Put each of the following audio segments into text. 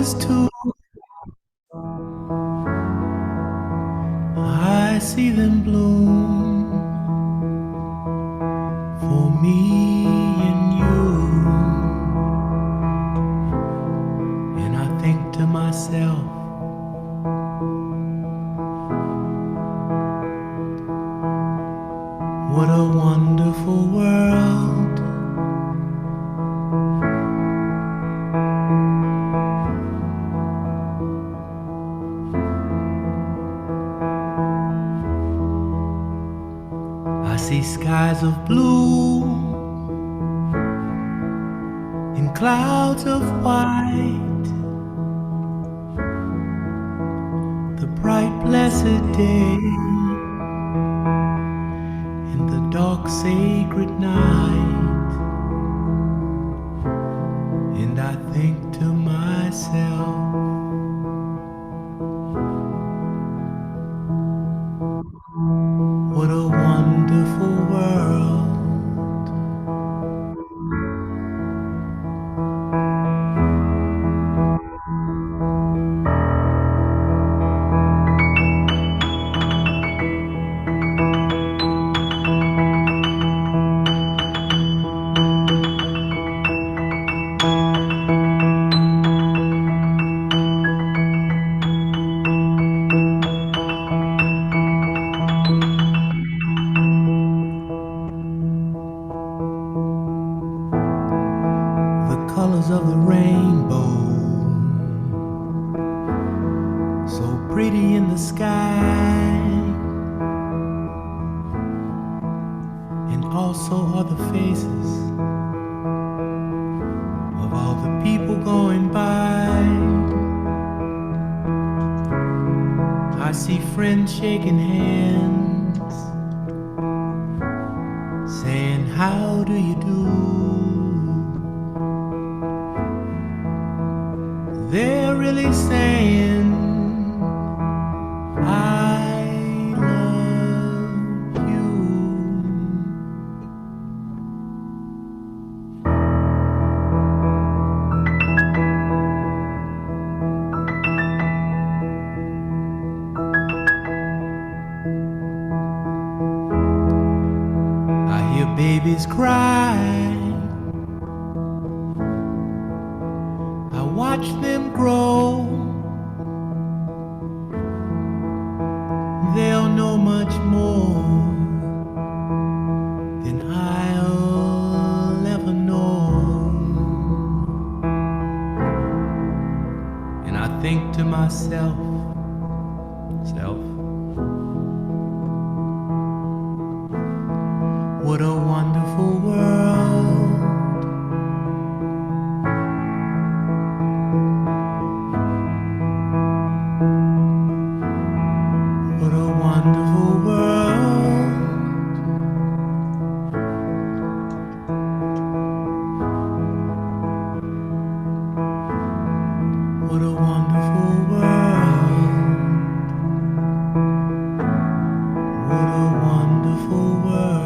roses too. I see them bloom for me and you. And I think to myself, what a wonderful world. I see skies of blue and clouds of white, the bright blessed day and the dark sacred night. And I think to myself, what a wonderful world. The colors of the rainbow, so pretty in the sky, and also are the faces of all the people going by. I see friends shaking hands, saying, how do you do? They're really saying, I love you. I hear babies cry, I watch them grow. They'll know much more than I'll ever know. And I think to myself, what a wonderful world. What a wonderful world. What a wonderful world. What a wonderful world.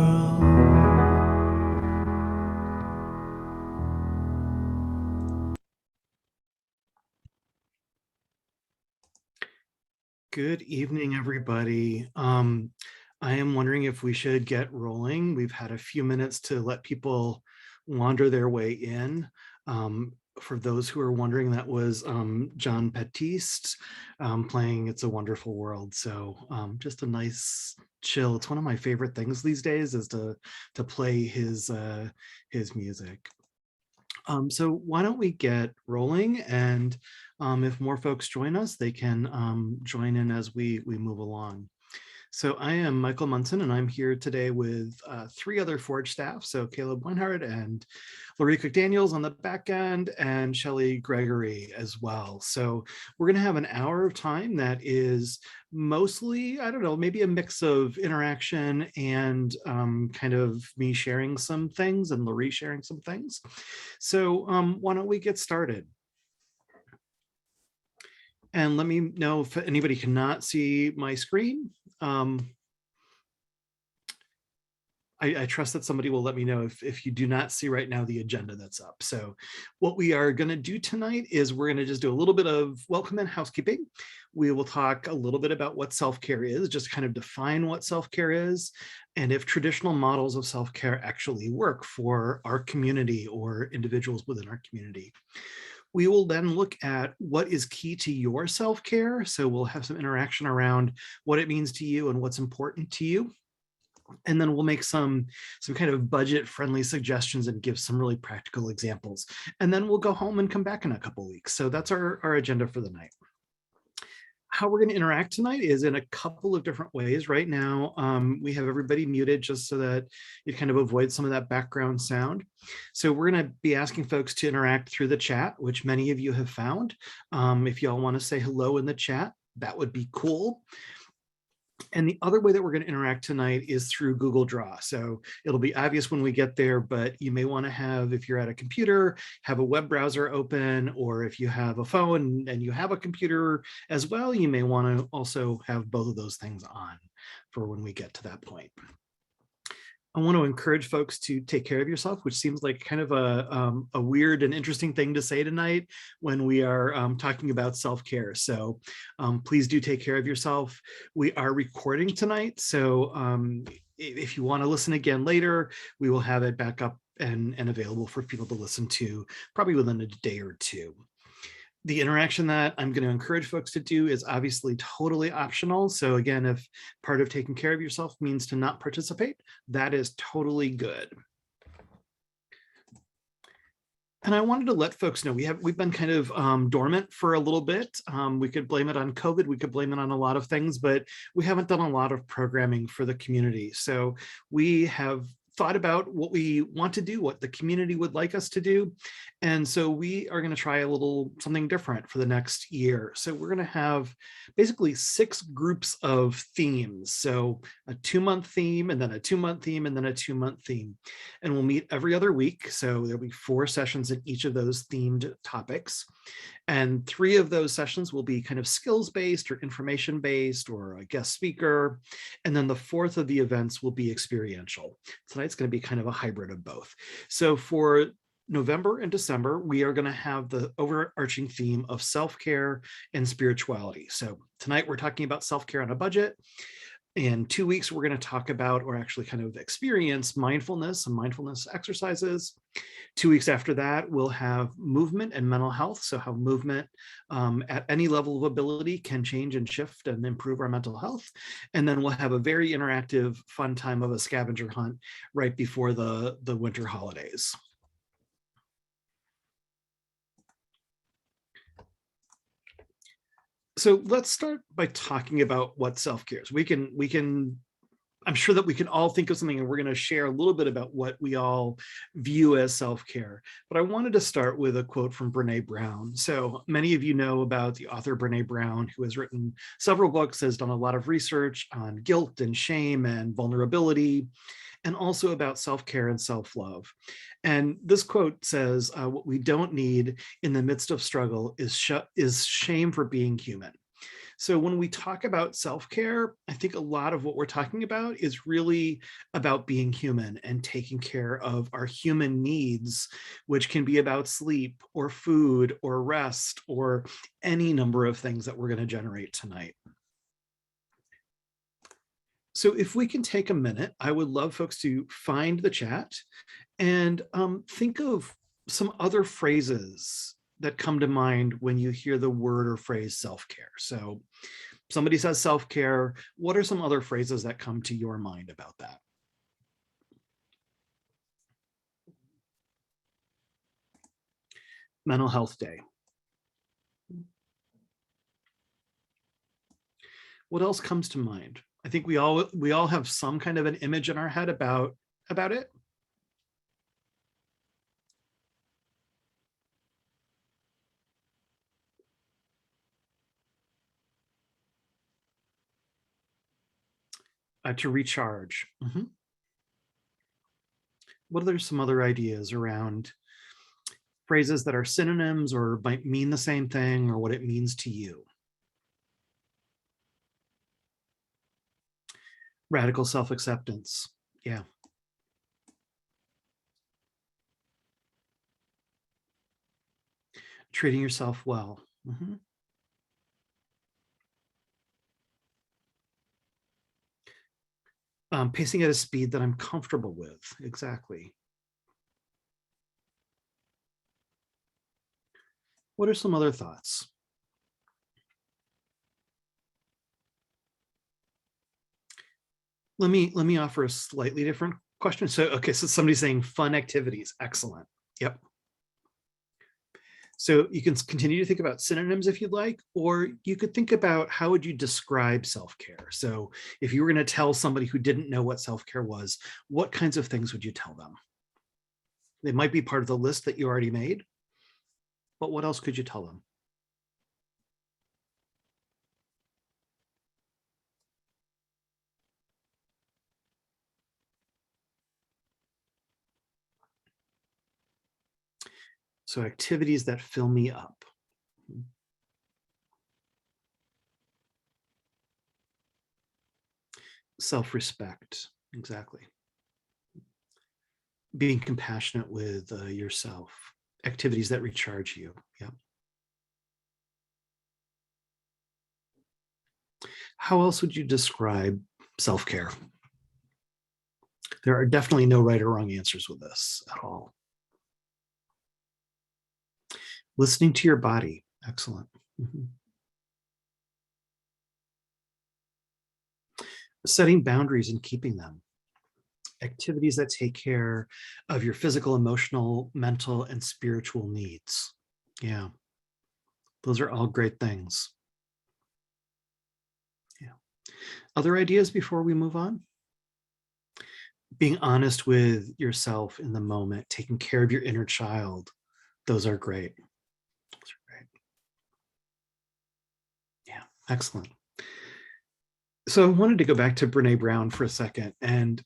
Good evening, everybody. I am wondering if we should get rolling. We've had a few minutes to let people wander their way in. For those who are wondering, that was John Baptiste playing It's a Wonderful World. So just a nice chill. It's one of my favorite things these days is to play his music. So why don't we get rolling, and if more folks join us, they can join in as we move along. So I am Michael Munson, and I'm here today with three other Forge staff. So Caleb Weinhardt and Laurie Cook-Daniels on the back end, and Shelley Gregory as well. So we're going to have an hour of time that is mostly, I don't know, maybe a mix of interaction and kind of me sharing some things and Laurie sharing some things. So why don't we get started? And let me know if anybody cannot see my screen. I trust that somebody will let me know if you do not see right now the agenda that's up. So what we are going to do tonight is we're going to just do a little bit of welcome and housekeeping. We will talk a little bit about what self-care is, just kind of define what self-care is, and if traditional models of self-care actually work for our community or individuals within our community. We will then look at what is key to your self-care. So we'll have some interaction around what it means to you and what's important to you. And then we'll make some kind of budget friendly suggestions and give some really practical examples. And then we'll go home and come back in a couple of weeks. So that's our agenda for the night. How we're going to interact tonight is in a couple of different ways. Right now, we have everybody muted just so that it kind of avoids some of that background sound. So we're going to be asking folks to interact through the chat, which many of you have found. If y'all want to say hello in the chat, that would be cool. And the other way that we're going to interact tonight is through Google Draw. So it'll be obvious when we get there, but you may want to have, if you're at a computer, have a web browser open, or if you have a phone and you have a computer as well, you may want to also have both of those things on for when we get to that point. I want to encourage folks to take care of yourself, which seems like kind of a weird and interesting thing to say tonight when we are talking about self-care. So please do take care of yourself. We are recording tonight, so if you want to listen again later, we will have it back up and available for people to listen to probably within a day or two. The interaction that I'm going to encourage folks to do is obviously totally optional. So again, if part of taking care of yourself means to not participate, that is totally good. And I wanted to let folks know we've been kind of dormant for a little bit. We could blame it on COVID, we could blame it on a lot of things, but we haven't done a lot of programming for the community. So we have thought about what we want to do, what the community would like us to do. And so we are going to try a little something different for the next year. So we're going to have basically 6 groups of themes. So a 2-month theme, and then a 2-month theme, and then a 2-month theme. And we'll meet every other week. So there'll be 4 sessions in each of those themed topics. And 3 of those sessions will be kind of skills-based or information-based or a guest speaker. And then the 4th of the events will be experiential. Tonight's going to be kind of a hybrid of both. So for November and December, we are going to have the overarching theme of self-care and spirituality. So tonight we're talking about self-care on a budget. In 2 weeks, we're going to talk about, or actually kind of experience, mindfulness and mindfulness exercises. 2 weeks after that, we'll have movement and mental health. So how movement at any level of ability can change and shift and improve our mental health. And then we'll have a very interactive, fun time of a scavenger hunt right before the winter holidays. So let's start by talking about what self-care is. I'm sure that we can all think of something, and we're going to share a little bit about what we all view as self-care. But I wanted to start with a quote from Brené Brown. So many of you know about the author Brené Brown, who has written several books, has done a lot of research on guilt and shame and vulnerability, and also about self-care and self-love. And this quote says, what we don't need in the midst of struggle is shame for being human. So when we talk about self-care, I think a lot of what we're talking about is really about being human and taking care of our human needs, which can be about sleep or food or rest or any number of things that we're going to generate tonight. So if we can take a minute, I would love folks to find the chat and think of some other phrases that come to mind when you hear the word or phrase self-care. So somebody says self-care, what are some other phrases that come to your mind about that? Mental Health Day. What else comes to mind? I think we all have some kind of an image in our head about it. To recharge. Mm-hmm. What are some other ideas around phrases that are synonyms or might mean the same thing, or what it means to you? Radical self-acceptance. Yeah. Treating yourself well. Mhm. Pacing at a speed that I'm comfortable with. Exactly. What are some other thoughts? Let me offer a slightly different question. So, okay, so somebody's saying fun activities. Excellent. Yep. So you can continue to think about synonyms if you'd like, or you could think about how would you describe self-care. So if you were going to tell somebody who didn't know what self-care was, what kinds of things would you tell them? They might be part of the list that you already made, but what else could you tell them? So activities that fill me up. Self-respect. Exactly. Being compassionate with yourself. Activities that recharge you. Yeah. How else would you describe self-care? There are definitely no right or wrong answers with this at all. Listening to your body. Excellent. Mhm. Setting boundaries and keeping them. Activities that take care of your physical, emotional, mental, and spiritual needs. Yeah, those are all great things. Yeah. Other ideas before we move on? Being honest with yourself in the moment, taking care of your inner child. Those are great. Those are great. Yeah, excellent. So I wanted to go back to Brene Brown for a second, and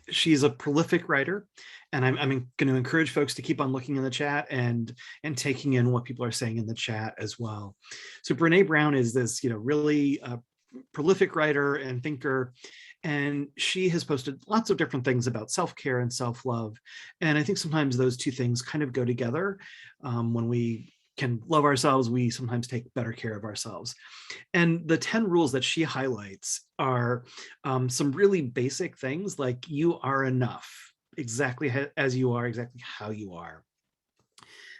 she's a prolific writer, and I'm going to encourage folks to keep on looking in the chat and taking in what people are saying in the chat as well. So Brene Brown is this, really prolific writer and thinker, and she has posted lots of different things about self-care and self-love, and I think sometimes those two things kind of go together. When we can love ourselves, we sometimes take better care of ourselves. And the 10 rules that she highlights are some really basic things like you are enough, exactly as you are, exactly how you are.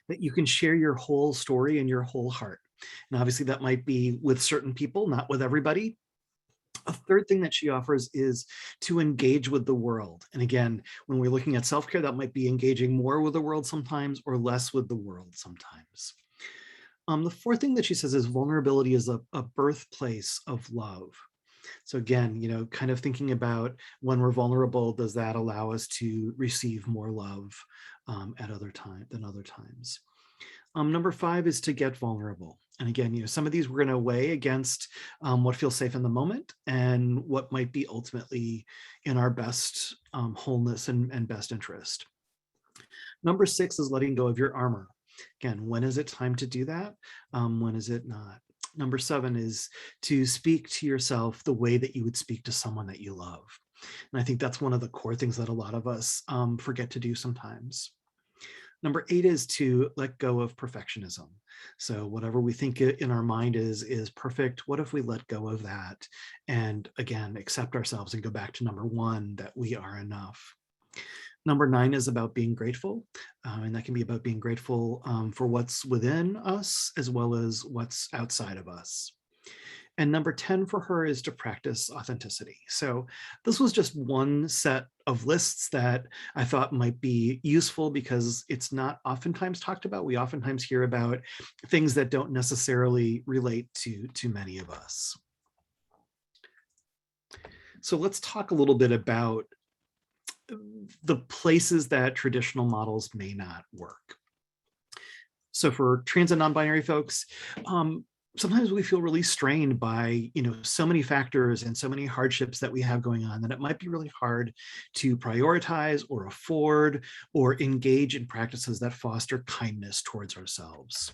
That you can share your whole story and your whole heart. And obviously that might be with certain people, not with everybody. A third thing that she offers is to engage with the world. And again, when we're looking at self-care, that might be engaging more with the world sometimes or less with the world sometimes. The fourth thing that she says is vulnerability is a birthplace of love. So again, kind of thinking about when we're vulnerable, does that allow us to receive more love at other time than other times? Number five is to get vulnerable. And again, some of these we're going to weigh against what feels safe in the moment and what might be ultimately in our best wholeness and best interest. Number six is letting go of your armor. Again, when is it time to do that? When is it not? Number seven is to speak to yourself the way that you would speak to someone that you love. And I think that's one of the core things that a lot of us forget to do sometimes. Number eight is to let go of perfectionism. So whatever we think in our mind is perfect, what if we let go of that and again, accept ourselves and go back to number one, that we are enough. Number nine is about being grateful, and that can be about being grateful for what's within us as well as what's outside of us. And number 10 for her is to practice authenticity. So this was just one set of lists that I thought might be useful because it's not oftentimes talked about. We oftentimes hear about things that don't necessarily relate to many of us. So let's talk a little bit about the places that traditional models may not work. So for trans and non-binary folks, sometimes we feel really strained by so many factors and so many hardships that we have going on that it might be really hard to prioritize or afford or engage in practices that foster kindness towards ourselves.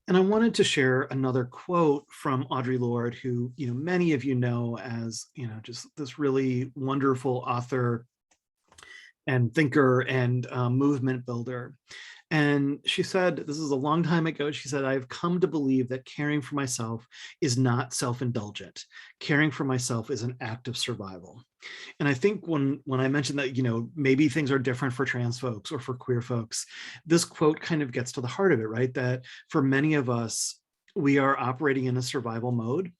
And I wanted to share another quote from Audre Lorde, who many of you know as just this really wonderful author and thinker and movement builder. And she said, this is a long time ago, she said, I've come to believe that caring for myself is not self-indulgent. Caring for myself is an act of survival. And I think when I mentioned that, maybe things are different for trans folks or for queer folks, this quote kind of gets to the heart of it, right? That for many of us, we are operating in a survival mode.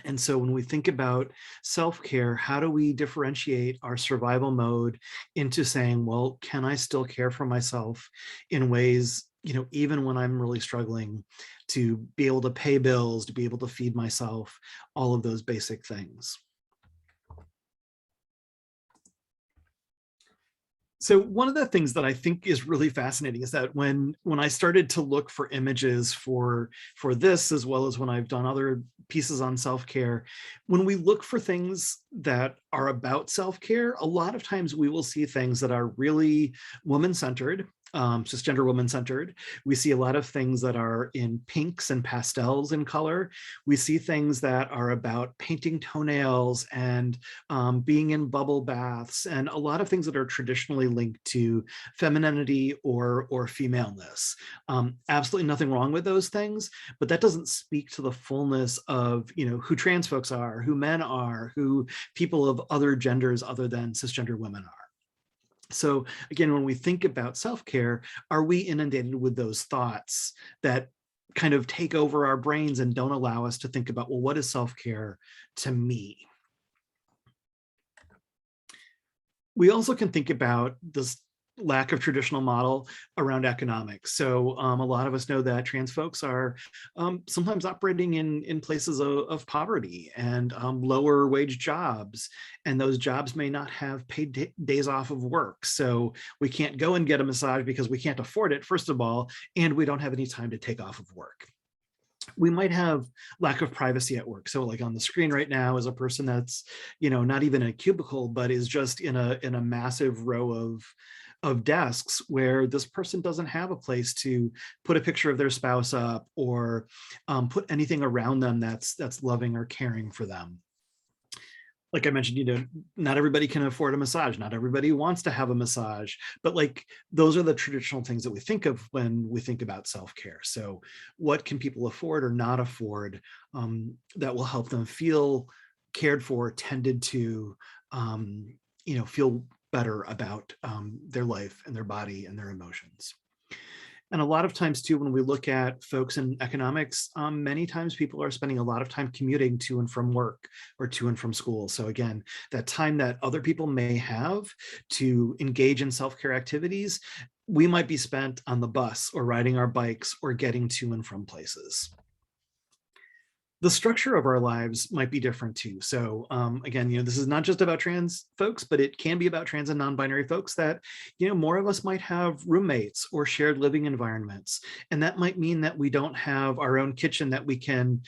And so when we think about self-care, how do we differentiate our survival mode into saying, well, can I still care for myself in ways, even when I'm really struggling to be able to pay bills, to be able to feed myself, all of those basic things. So one of the things that I think is really fascinating is that when I started to look for images for this, as well as when I've done other pieces on self-care, when we look for things that are about self-care, a lot of times we will see things that are really woman-centered, cisgender woman-centered. We see a lot of things that are in pinks and pastels in color. We see things that are about painting toenails and being in bubble baths, and a lot of things that are traditionally linked to femininity or femaleness. Absolutely nothing wrong with those things, but that doesn't speak to the fullness of who trans folks are, who men are, who people of other genders other than cisgender women are. So again, when we think about self-care, are we inundated with those thoughts that kind of take over our brains and don't allow us to think about, well, what is self-care to me? We also can think about this lack of traditional model around economics. So a lot of us know that trans folks are sometimes operating in places of poverty and lower wage jobs. And those jobs may not have paid days off of work. So we can't go and get a massage because we can't afford it, first of all, and we don't have any time to take off of work. We might have lack of privacy at work. So like on the screen right now is a person that's, not even in a cubicle, but is just in a massive row of desks where this person doesn't have a place to put a picture of their spouse up or put anything around them that's loving or caring for them. Like I mentioned, not everybody can afford a massage. Not everybody wants to have a massage, but like those are the traditional things that we think of when we think about self-care. So what can people afford or not afford that will help them feel cared for, tended to, feel better about their life and their body and their emotions. And a lot of times too, when we look at folks in economics, many times people are spending a lot of time commuting to and from work or to and from school. So again, that time that other people may have to engage in self-care activities, we might be spent on the bus or riding our bikes or getting to and from places. The structure of our lives might be different too. So again, this is not just about trans folks, but it can be about trans and non-binary folks that, more of us might have roommates or shared living environments. And that might mean that we don't have our own kitchen that we can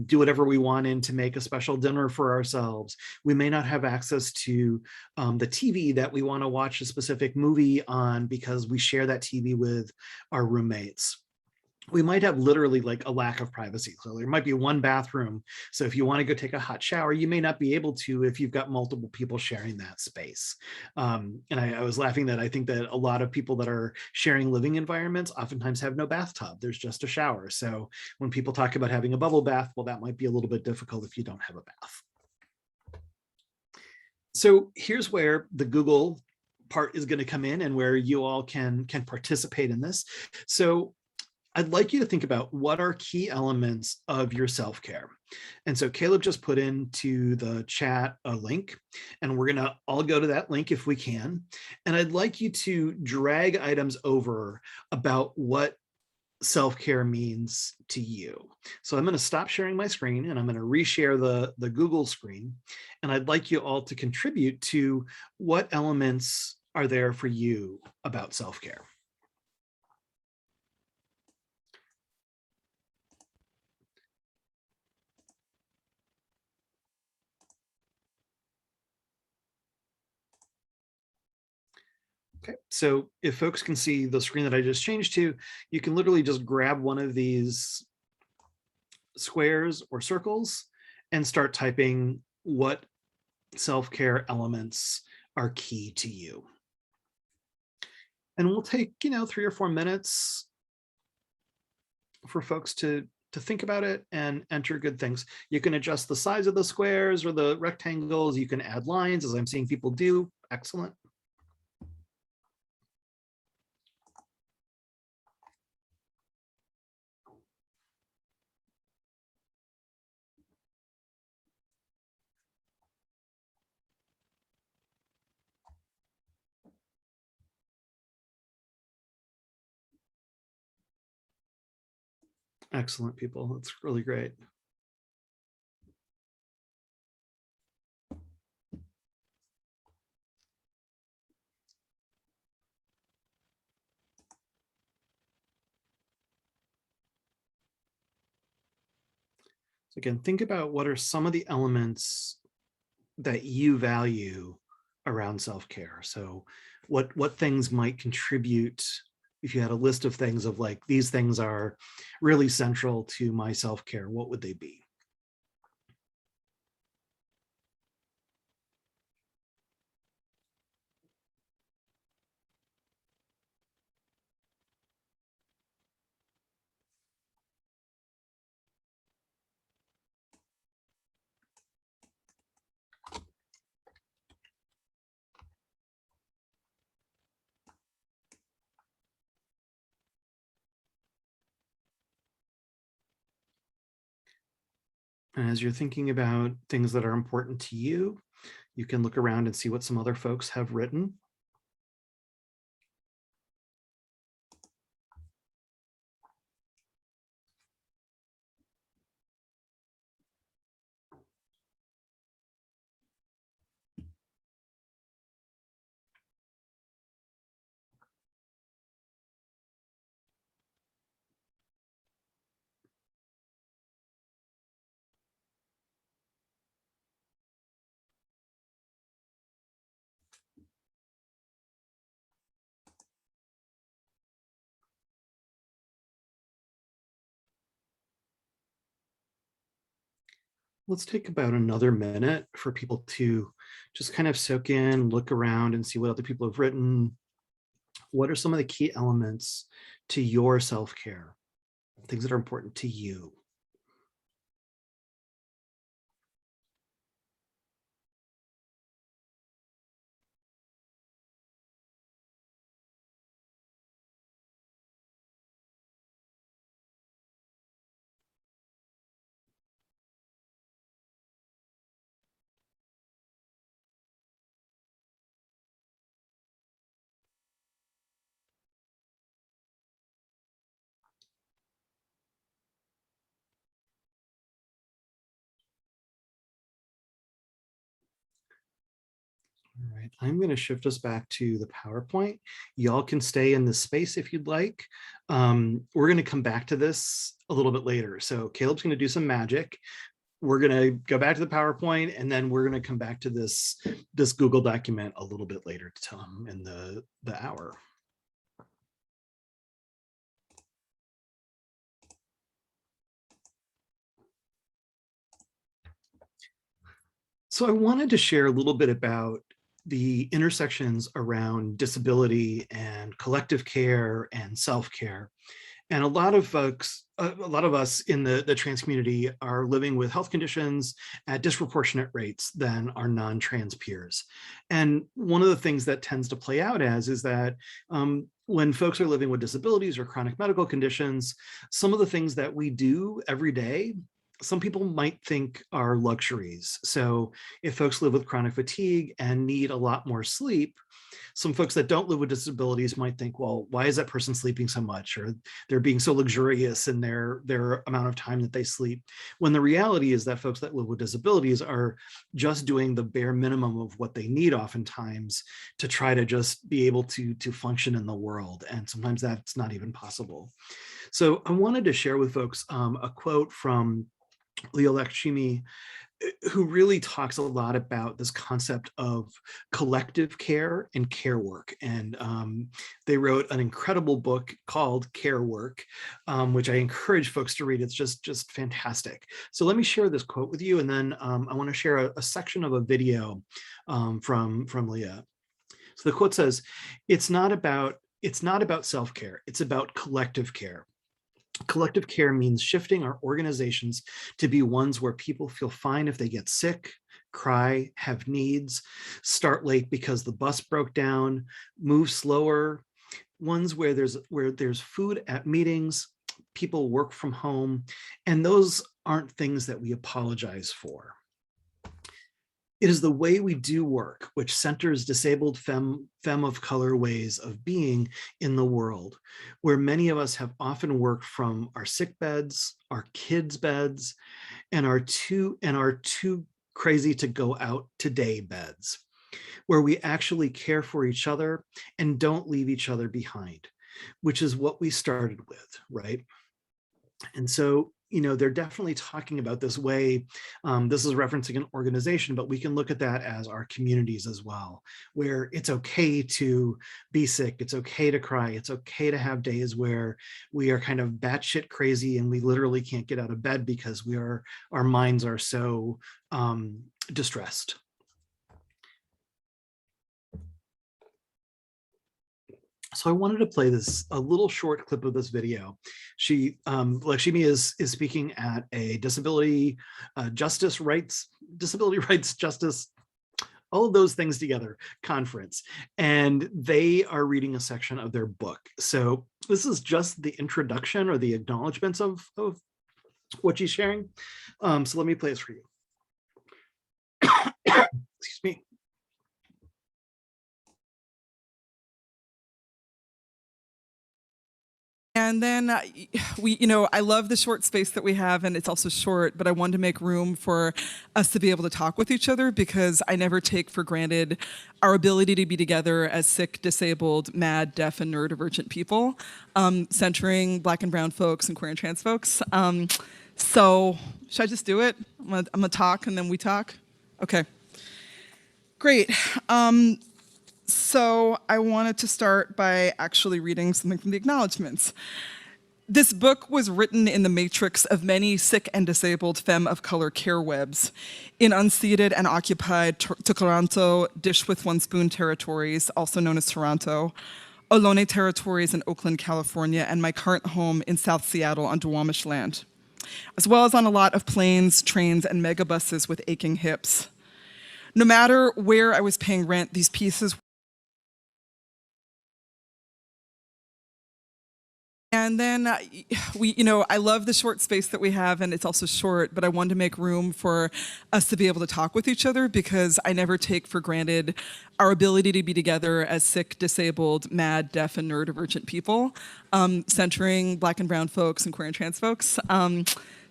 do whatever we want in to make a special dinner for ourselves. We may not have access to the TV that we want to watch a specific movie on because we share that TV with our roommates. We might have literally like a lack of privacy. So there might be one bathroom. So if you want to go take a hot shower, you may not be able to if you've got multiple people sharing that space. And I was laughing that I think that a lot of people that are sharing living environments oftentimes have no bathtub. There's just a shower. So when people talk about having a bubble bath, well, that might be a little bit difficult if you don't have a bath. So here's where the Google part is going to come in and where you all can participate in this. So I'd like you to think about what are key elements of your self-care. And so Caleb just put into the chat a link, and we're gonna all go to that link if we can. And I'd like you to drag items over about what self-care means to you. So I'm gonna stop sharing my screen and I'm gonna reshare the Google screen. And I'd like you all to contribute to what elements are there for you about self-care. Okay, so if folks can see the screen that I just changed to, you can literally just grab one of these squares or circles and start typing what self-care elements are key to you. And we'll take, 3 or 4 minutes for folks to think about it and enter good things. You can adjust the size of the squares or the rectangles. You can add lines, as I'm seeing people do. Excellent. Excellent, people. That's really great. So again, think about what are some of the elements that you value around self-care. So what things might contribute, if you had a list of things of like, these things are really central to my self-care, what would they be? And as you're thinking about things that are important to you, you can look around and see what some other folks have written. Let's take about another minute for people to just kind of soak in, look around and see what other people have written. What are some of the key elements to your self-care? Things that are important to you. All right, I'm going to shift us back to the PowerPoint. Y'all can stay in this space if you'd like. We're going to come back to this a little bit later. So Caleb's going to do some magic. We're going to go back to the PowerPoint, and then we're going to come back to this Google document a little bit later in the hour. So I wanted to share a little bit about the intersections around disability and collective care and self-care. And a lot of folks, a lot of us in the trans community are living with health conditions at disproportionate rates than our non-trans peers. And one of the things that tends to play out as is that when folks are living with disabilities or chronic medical conditions, some of the things that we do every day, some people might think are luxuries. So if folks live with chronic fatigue and need a lot more sleep, some folks that don't live with disabilities might think, well, why is that person sleeping so much? Or they're being so luxurious in their amount of time that they sleep. When the reality is that folks that live with disabilities are just doing the bare minimum of what they need oftentimes to try to just be able to function in the world. And sometimes that's not even possible. So I wanted to share with folks a quote from Leo Lakshmi, who really talks a lot about this concept of collective care and care work. And they wrote an incredible book called Care Work, which I encourage folks to read. It's just fantastic. So let me share this quote with you, and then I want to share a section of a video from Leah. So the quote says, "It's not about it's not about self-care, it's about collective care. Collective care means shifting our organizations to be ones where people feel fine if they get sick, cry, have needs, start late because the bus broke down, move slower, ones where there's food at meetings, people work from home, and those aren't things that we apologize for. It is the way we do work which centers disabled femme of color ways of being in the world, where many of us have often worked from our sick beds, our kids' beds, and our too crazy to go out today beds, where we actually care for each other and don't leave each other behind, which is what we started with, right? And so, they're definitely talking about this way. This is referencing an organization, but we can look at that as our communities as well, where it's okay to be sick. It's okay to cry. It's okay to have days where we are kind of batshit crazy and we literally can't get out of bed because our minds are so distressed. So I wanted to play a little short clip of this video. Lakshmi is speaking at a disability rights justice, all of those things together conference, and they are reading a section of their book. So this is just the introduction or the acknowledgements of what she's sharing. So let me play this for you. Excuse me. And then I love the short space that we have, and it's also short, but I wanted to make room for us to be able to talk with each other, because I never take for granted our ability to be together as sick, disabled, mad, deaf, and neurodivergent people, centering Black and brown folks and queer and trans folks. So should I just do it? I'm gonna talk and then we talk? Okay, great. So I wanted to start by actually reading something from the acknowledgements. This book was written in the matrix of many sick and disabled femme of color care webs in unceded and occupied Toronto dish with one spoon territories, also known as Toronto, Ohlone territories in Oakland, California, and my current home in South Seattle on Duwamish land, as well as on a lot of planes, trains, and megabuses with aching hips. No matter where I was paying rent, these pieces. And then I love the short space that we have, and it's also short, but I wanted to make room for us to be able to talk with each other, because I never take for granted our ability to be together as sick, disabled, mad, deaf, and neurodivergent people, centering Black and brown folks and queer and trans folks.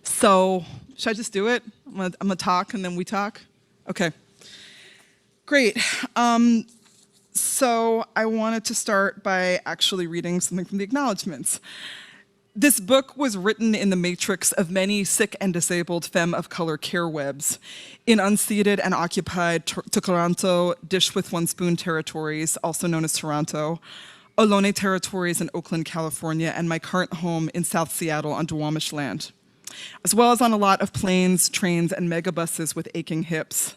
So should I just do it? I'm gonna talk and then we talk? Okay, great. So I wanted to start by actually reading something from the acknowledgements. This book was written in the matrix of many sick and disabled femme of color care webs in unceded and occupied Toronto dish with one spoon territories, also known as Toronto, Ohlone territories in Oakland, California, and my current home in South Seattle on Duwamish land, as well as on a lot of planes, trains, and megabuses with aching hips.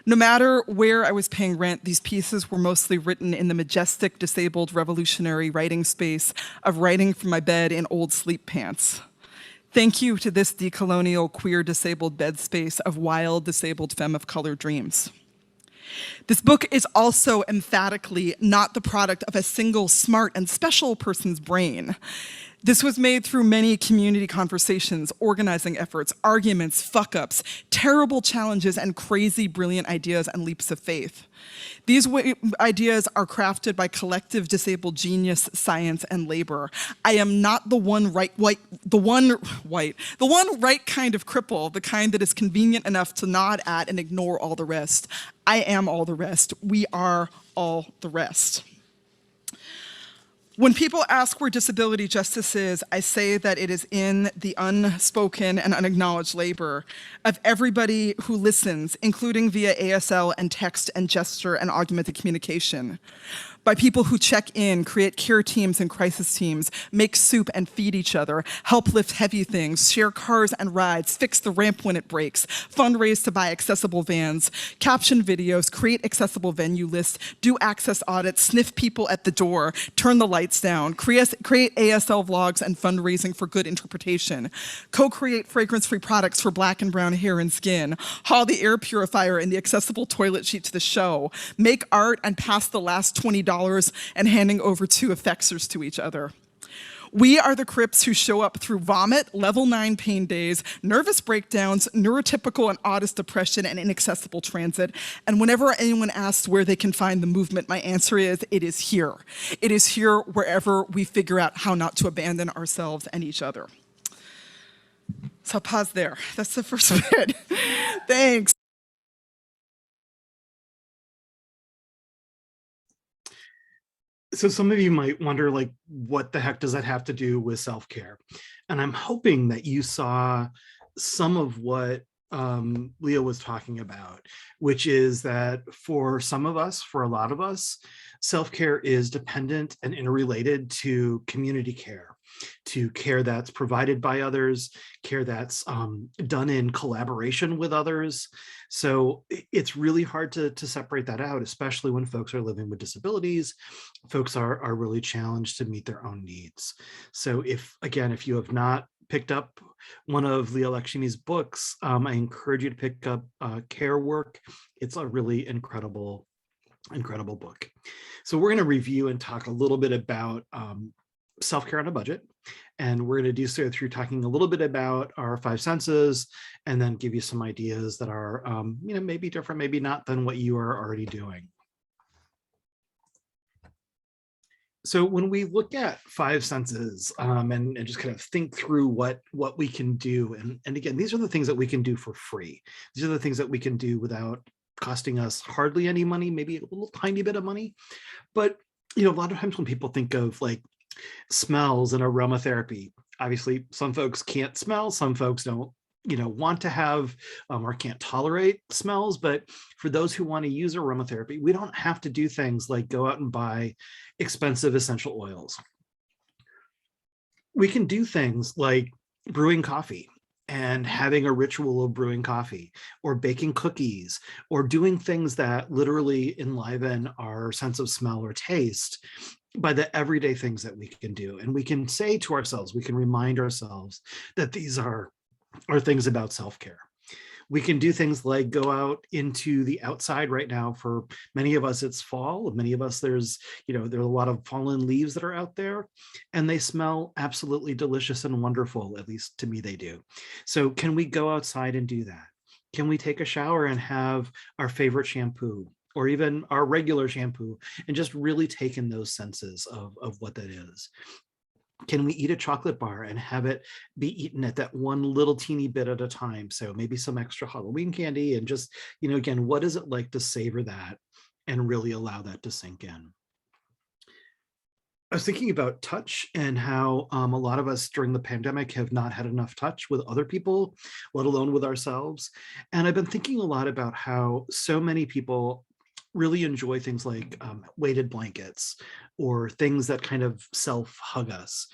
No matter where I was paying rent, these pieces were mostly written in the majestic, disabled, revolutionary writing space of writing from my bed in old sleep pants. Thank you to this decolonial, queer, disabled bed space of wild, disabled femme of color dreams. This book is also emphatically not the product of a single smart and special person's brain. This was made through many community conversations, organizing efforts, arguments, fuck-ups, terrible challenges, and crazy, brilliant ideas and leaps of faith. These ideas are crafted by collective disabled genius, science, and labor. I am not the one right kind of cripple, the kind that is convenient enough to nod at and ignore all the rest. I am all the rest. We are all the rest. When people ask where disability justice is, I say that it is in the unspoken and unacknowledged labor of everybody who listens, including via ASL and text and gesture and augmented communication. by people who check in, create care teams and crisis teams, make soup and feed each other, help lift heavy things, share cars and rides, fix the ramp when it breaks, fundraise to buy accessible vans, caption videos, create accessible venue lists, do access audits, sniff people at the door, turn the lights down, create ASL vlogs and fundraising for good interpretation, co-create fragrance-free products for Black and brown hair and skin, haul the air purifier and the accessible toilet sheet to the show, make art and pass the last $20 and handing over 2 effectsers to each other. We are the Crips who show up through vomit, level 9 pain days, nervous breakdowns, neurotypical and oddest depression, and inaccessible transit. And whenever anyone asks where they can find the movement, my answer is, it is here. It is here wherever we figure out how not to abandon ourselves and each other. So I'll pause there. That's the first bit. Thanks. So some of you might wonder, like, what the heck does that have to do with self-care? And I'm hoping that you saw some of what Leah was talking about, which is that for some of us, for a lot of us, self-care is dependent and interrelated to community care, to care that's provided by others, care that's done in collaboration with others. So it's really hard to separate that out, especially when folks are living with disabilities. Folks are really challenged to meet their own needs. So if you have not picked up one of Leah Lakshmi's books, I encourage you to pick up Care Work. It's a really incredible book. So we're going to review and talk a little bit about self-care on a budget. And we're going to do so through talking a little bit about our 5 senses, and then give you some ideas that are, maybe different, maybe not, than what you are already doing. So when we look at 5 senses and just kind of think through what we can do, and again, these are the things that we can do for free. These are the things that we can do without costing us hardly any money, maybe a little tiny bit of money. But a lot of times when people think of like smells and aromatherapy, obviously some folks can't smell, some folks don't want to have or can't tolerate smells. But for those who want to use aromatherapy, we don't have to do things like go out and buy expensive essential oils. We can do things like brewing coffee and having a ritual of brewing coffee, or baking cookies, or doing things that literally enliven our sense of smell or taste by the everyday things that we can do. And we can say to ourselves, we can remind ourselves that these are things about self-care. We can do things like go out into the outside. Right now, for many of us, it's fall. Many of us, there's a lot of fallen leaves that are out there, and they smell absolutely delicious and wonderful. At least to me, they do. So can we go outside and do that? Can we take a shower and have our favorite shampoo, or even our regular shampoo, and just really take in those senses of what that is? Can we eat a chocolate bar and have it be eaten at that one little teeny bit at a time? So maybe some extra Halloween candy, and just, again, what is it like to savor that and really allow that to sink in? I was thinking about touch and how a lot of us during the pandemic have not had enough touch with other people, let alone with ourselves. And I've been thinking a lot about how so many people really enjoy things like weighted blankets, or things that kind of self-hug us.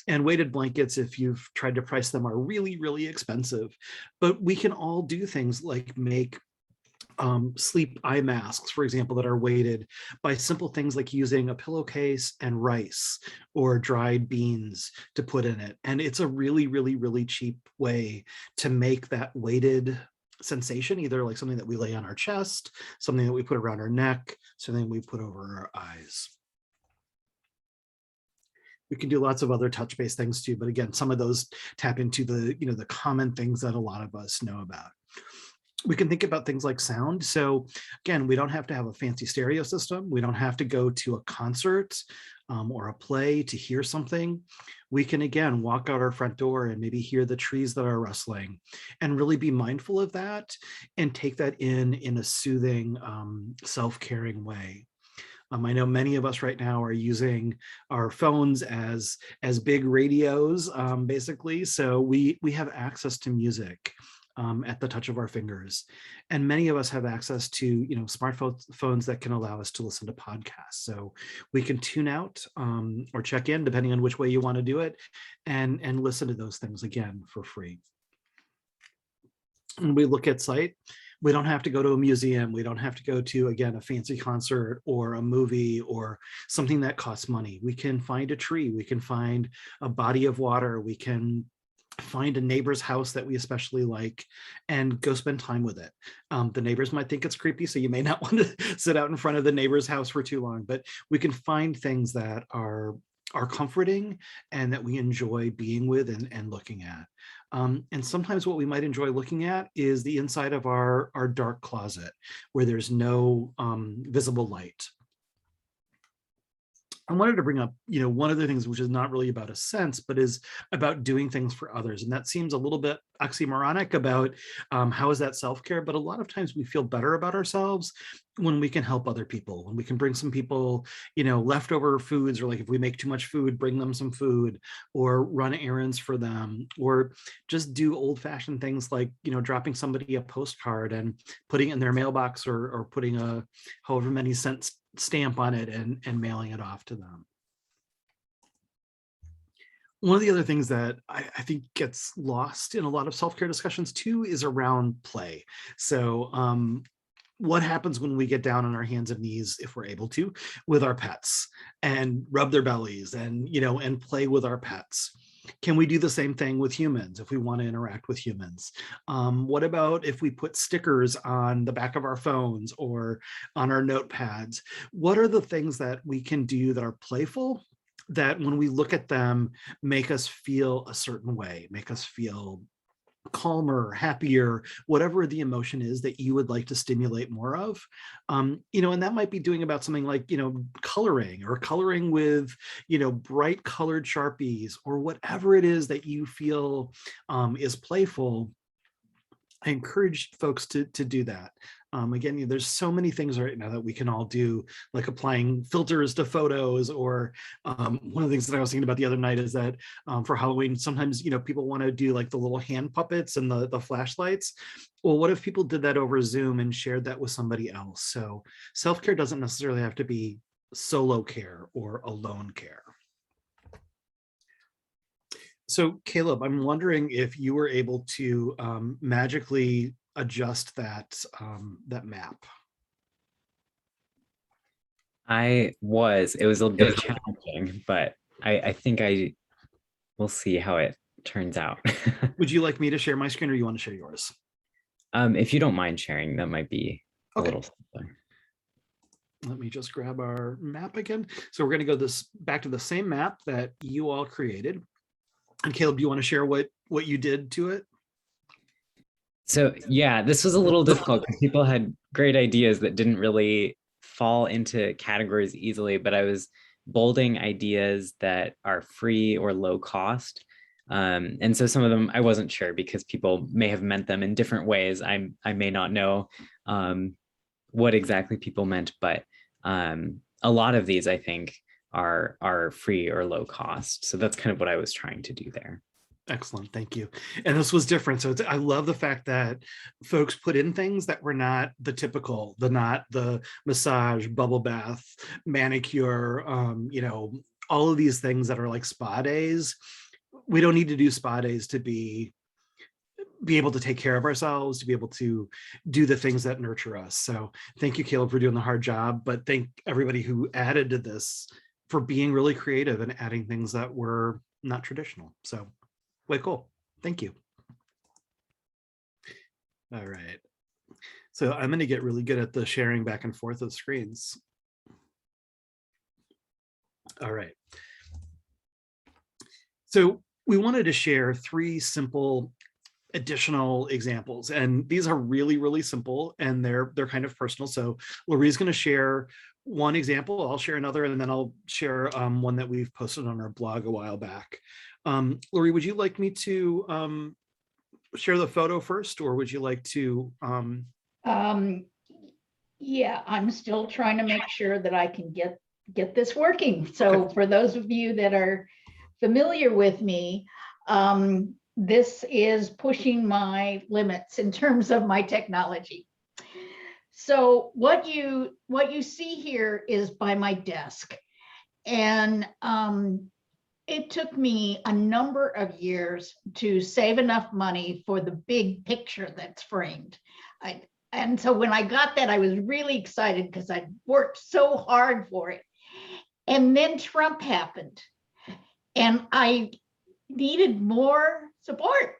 And weighted blankets, if you've tried to price them, are really, really expensive. But we can all do things like make sleep eye masks, for example, that are weighted, by simple things like using a pillowcase and rice or dried beans to put in it. And it's a really, really, really cheap way to make that weighted sensation, either like something that we lay on our chest, something that we put around our neck, something we put over our eyes. We can do lots of other touch-based things too, but again, some of those tap into the the common things that a lot of us know about. We can think about things like sound. So again, we don't have to have a fancy stereo system. We don't have to go to a concert or a play to hear something. We can, again, walk out our front door and maybe hear the trees that are rustling, and really be mindful of that and take that in a soothing, self-caring way. I know many of us right now are using our phones as big radios, basically. So we have access to music at the touch of our fingers. And many of us have access to, smartphones that can allow us to listen to podcasts. So we can tune out or check in, depending on which way you want to do it, and listen to those things again for free. When we look at sight, we don't have to go to a museum. We don't have to go to, again, a fancy concert or a movie or something that costs money. We can find a tree. We can find a body of water. We can find a neighbor's house that we especially like and go spend time with it. The neighbors might think it's creepy, so you may not want to sit out in front of the neighbor's house for too long, but we can find things that are comforting and that we enjoy being with and looking at. And sometimes what we might enjoy looking at is the inside of our dark closet where there's no visible light. I wanted to bring up, one of the things which is not really about a sense, but is about doing things for others. And that seems a little bit oxymoronic about how is that self-care, but a lot of times we feel better about ourselves when we can help other people, when we can bring some people, leftover foods, or like if we make too much food, bring them some food, or run errands for them, or just do old-fashioned things like, dropping somebody a postcard and putting it in their mailbox, or putting a however many cents stamp on it and mailing it off to them. One of the other things that I think gets lost in a lot of self-care discussions too is around play. So what happens when we get down on our hands and knees, if we're able to, with our pets and rub their bellies and, and play with our pets? Can we do the same thing with humans if we want to interact with humans? What about if we put stickers on the back of our phones or on our notepads? What are the things that we can do that are playful, that when we look at them, make us feel a certain way, make us feel calmer, happier, whatever the emotion is that you would like to stimulate more of? And that might be doing about something like, coloring with, bright colored Sharpies, or whatever it is that you feel is playful. I encourage folks to do that. Again, there's so many things right now that we can all do, like applying filters to photos, or one of the things that I was thinking about the other night is that for Halloween, sometimes, people want to do like the little hand puppets and the flashlights. Well, what if people did that over Zoom and shared that with somebody else? So self-care doesn't necessarily have to be solo care or alone care. So Caleb, I'm wondering if you were able to magically adjust that map. It was a bit challenging, but I think we'll see how it turns out. Would you like me to share my screen, or you want to share yours? If you don't mind sharing, that might be a little simpler. Let me just grab our map again. So we're going to go back to the same map that you all created. And Caleb, do you want to share what you did to it? So yeah, this was a little difficult because people had great ideas that didn't really fall into categories easily, but I was bolding ideas that are free or low cost. And so some of them I wasn't sure because people may have meant them in different ways. I may not know what exactly people meant, but a lot of these I think are free or low cost. So that's kind of what I was trying to do there. Excellent, thank you. And this was different. So I love the fact that folks put in things that were not the typical, not the massage, bubble bath, manicure, all of these things that are like spa days. We don't need to do spa days to be able to take care of ourselves, to be able to do the things that nurture us. So thank you, Caleb, for doing the hard job, but thank everybody who added to this for being really creative and adding things that were not traditional. So way cool. Thank you. All right. So I'm going to get really good at the sharing back and forth of screens. All right. So we wanted to share 3 simple additional examples, and these are really, really simple, and they're kind of personal. So Laurie's going to share one example, I'll share another, and then I'll share one that we've posted on our blog a while back. Laurie, would you like me to share the photo first, or would you like to? Yeah, I'm still trying to make sure that I can get this working. So okay. For those of you that are familiar with me, this is pushing my limits in terms of my technology. So what you see here is by my desk. And it took me a number of years to save enough money for the big picture that's framed. And so when I got that, I was really excited because I worked so hard for it. And then Trump happened, and I needed more support.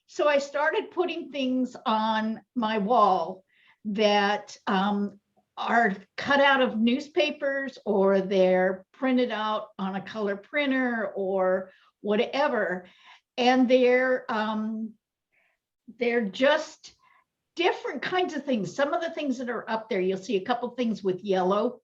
So I started putting things on my wall that are cut out of newspapers, or they're printed out on a color printer or whatever. And they're just different kinds of things. Some of the things that are up there, you'll see a couple things with yellow,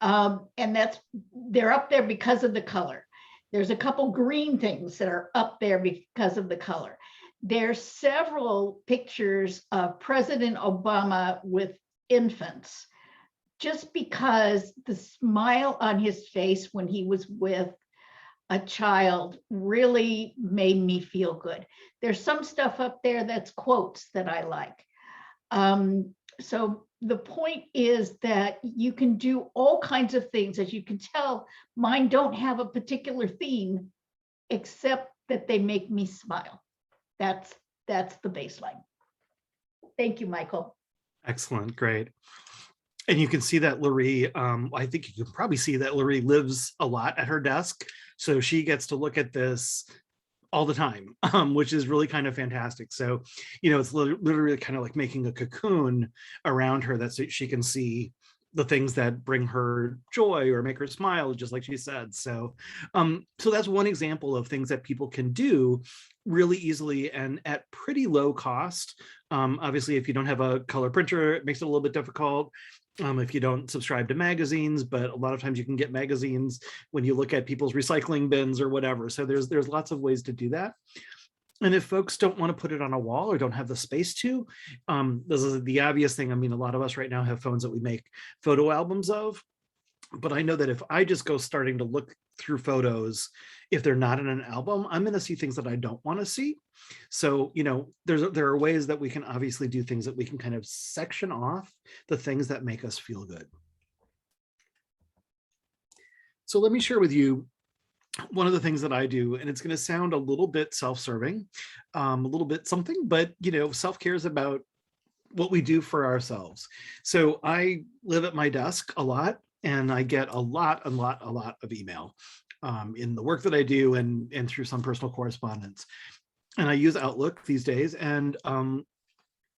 and they're up there because of the color. There's a couple green things that are up there because of the color. There's several pictures of President Obama with infants, just because the smile on his face when he was with a child really made me feel good. There's some stuff up there that's quotes that I like. So the point is that you can do all kinds of things. As you can tell, mine don't have a particular theme, except that they make me smile. That's the baseline. Thank you, Michael. Excellent, great. And you can see that Laurie, I think you can probably see that Laurie lives a lot at her desk. So she gets to look at this all the time, which is really kind of fantastic. So, it's literally kind of like making a cocoon around her that she can see the things that bring her joy or make her smile, just like she said. So, so that's one example of things that people can do really easily and at pretty low cost. Obviously, if you don't have a color printer, it makes it a little bit difficult. If you don't subscribe to magazines, but a lot of times you can get magazines when you look at people's recycling bins or whatever. So there's lots of ways to do that. And if folks don't want to put it on a wall or don't have the space to, this is the obvious thing. I mean, a lot of us right now have phones that we make photo albums of. But I know that if I just go starting to look through photos, if they're not in an album, I'm going to see things that I don't want to see. So, there are ways that we can obviously do things that we can kind of section off the things that make us feel good. So let me share with you one of the things that I do, and it's going to sound a little bit self-serving, a little bit something, but self-care is about what we do for ourselves. So I live at my desk a lot, and I get a lot of email in the work that I do and through some personal correspondence. And I use Outlook these days, and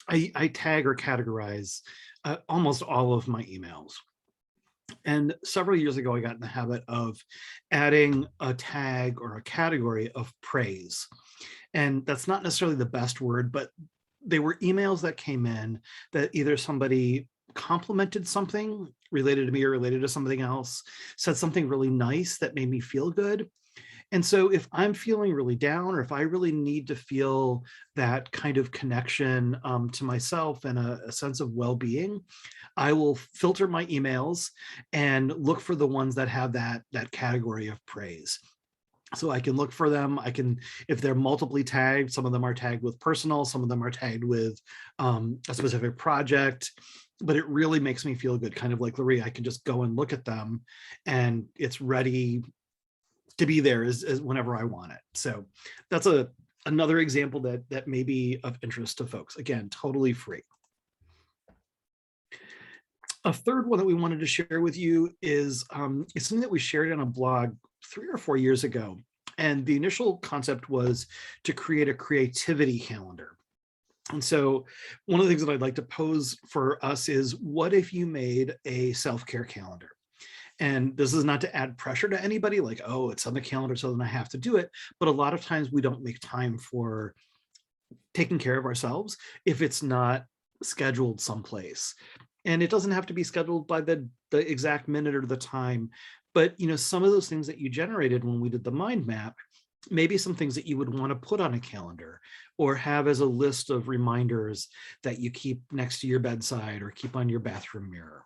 I tag or categorize almost all of my emails. And several years ago, I got in the habit of adding a tag or a category of praise. And that's not necessarily the best word, but they were emails that came in that either somebody complimented something related to me or related to something else, said something really nice that made me feel good. And so if I'm feeling really down, or if I really need to feel that kind of connection to myself and a sense of well-being, I will filter my emails and look for the ones that have that category of praise. So I can look for them. I can, if they're multiply tagged, some of them are tagged with personal, some of them are tagged with a specific project, but it really makes me feel good. Kind of like Laurie, I can just go and look at them and it's ready to be there as whenever I want it. So that's another example that may be of interest to folks. Again, totally free. A third one that we wanted to share with you is it's something that we shared on a blog 3 or 4 years ago. And the initial concept was to create a creativity calendar. And so one of the things that I'd like to pose for us is, what if you made a self-care calendar? And this is not to add pressure to anybody, like, oh, it's on the calendar, so then I have to do it. But a lot of times we don't make time for taking care of ourselves if it's not scheduled someplace. And it doesn't have to be scheduled by the exact minute or the time. But some of those things that you generated when we did the mind map, maybe some things that you would want to put on a calendar or have as a list of reminders that you keep next to your bedside or keep on your bathroom mirror.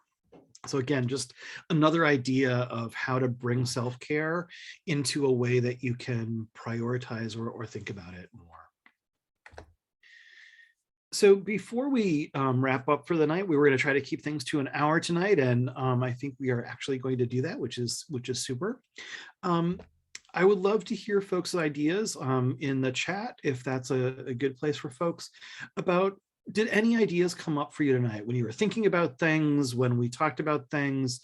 So again, just another idea of how to bring self-care into a way that you can prioritize or think about it more. So before we wrap up for the night, we were going to try to keep things to an hour tonight, and I think we are actually going to do that, which is super. I would love to hear folks' ideas in the chat, if that's a good place for folks, about did any ideas come up for you tonight when you were thinking about things, when we talked about things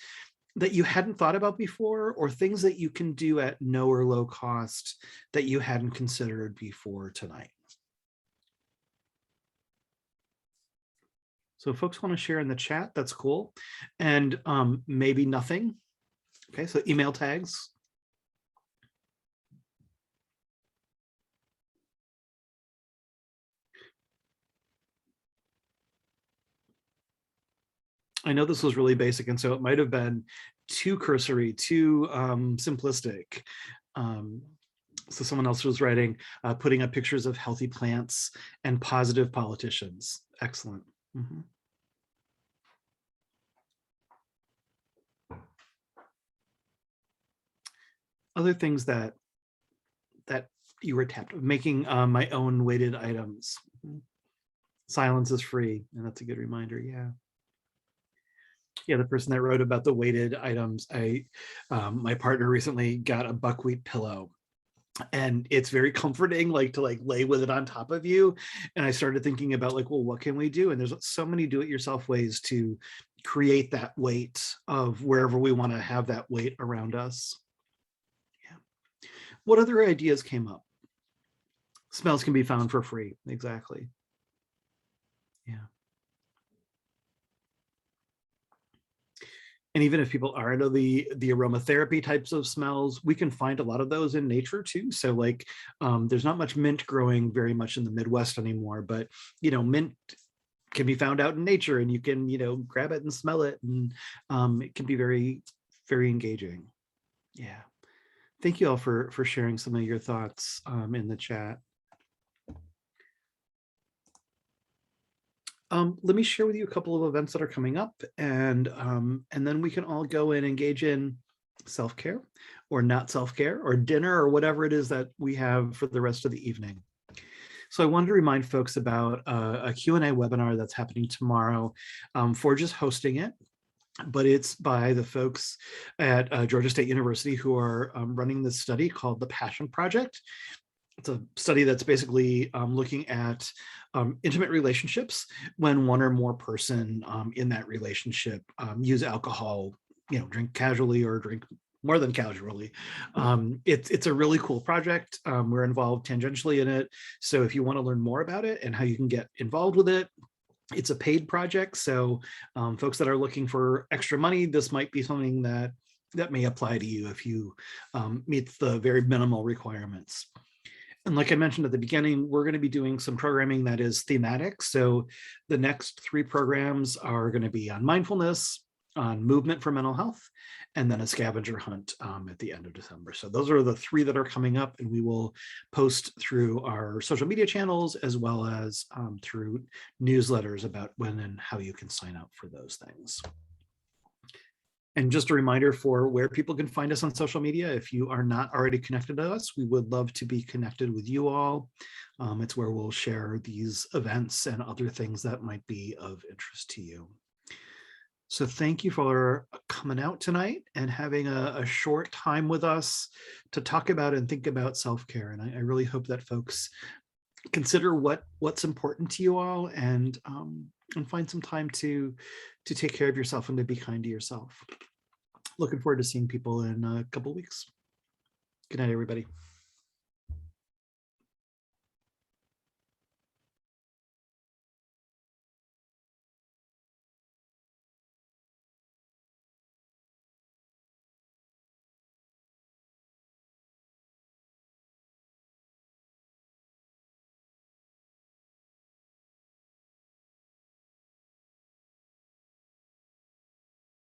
that you hadn't thought about before, or things that you can do at no or low cost that you hadn't considered before tonight? So if folks want to share in the chat, that's cool. And maybe nothing. Okay, so email tags. I know this was really basic, and so it might have been too cursory, too simplistic. So someone else was writing, putting up pictures of healthy plants and positive politicians. Excellent. Mm-hmm. Other things that you were tapped, making my own weighted items. Silence is free, and that's a good reminder. Yeah, the person that wrote about the weighted items, my partner recently got a buckwheat pillow, and it's very comforting, like to lay with it on top of you. And I started thinking about well, what can we do? And there's so many do-it-yourself ways to create that weight of wherever we want to have that weight around us. Yeah. What other ideas came up? Smells can be found for free. Exactly. Yeah. And even if people are into the aromatherapy types of smells, we can find a lot of those in nature too. So there's not much mint growing very much in the Midwest anymore, but mint can be found out in nature, and you can grab it and smell it, and it can be very, very engaging. Yeah. Thank you all for sharing some of your thoughts in the chat. Let me share with you a couple of events that are coming up, and then we can all go and engage in self-care or not self-care or dinner or whatever it is that we have for the rest of the evening. So I wanted to remind folks about a Q&A webinar that's happening tomorrow. Forge is hosting it, but it's by the folks at Georgia State University who are running this study called the Passion Project. It's a study that's basically looking at intimate relationships when one or more person in that relationship use alcohol, drink casually or drink more than casually. It's a really cool project. We're involved tangentially in it. So if you want to learn more about it and how you can get involved with it, it's a paid project. So folks that are looking for extra money, this might be something that may apply to you if you meet the very minimal requirements. And like I mentioned at the beginning, we're going to be doing some programming that is thematic. So the next 3 programs are going to be on mindfulness, on movement for mental health, and then a scavenger hunt at the end of December. So those are the 3 that are coming up, and we will post through our social media channels as well as through newsletters about when and how you can sign up for those things. And just a reminder for where people can find us on social media. If you are not already connected to us, we would love to be connected with you all. It's where we'll share these events and other things that might be of interest to you. So thank you for coming out tonight and having a short time with us to talk about and think about self-care. And I really hope that folks consider what's important to you all, and find some time to take care of yourself and to be kind to yourself. Looking forward to seeing people in a couple of weeks. Good night, everybody.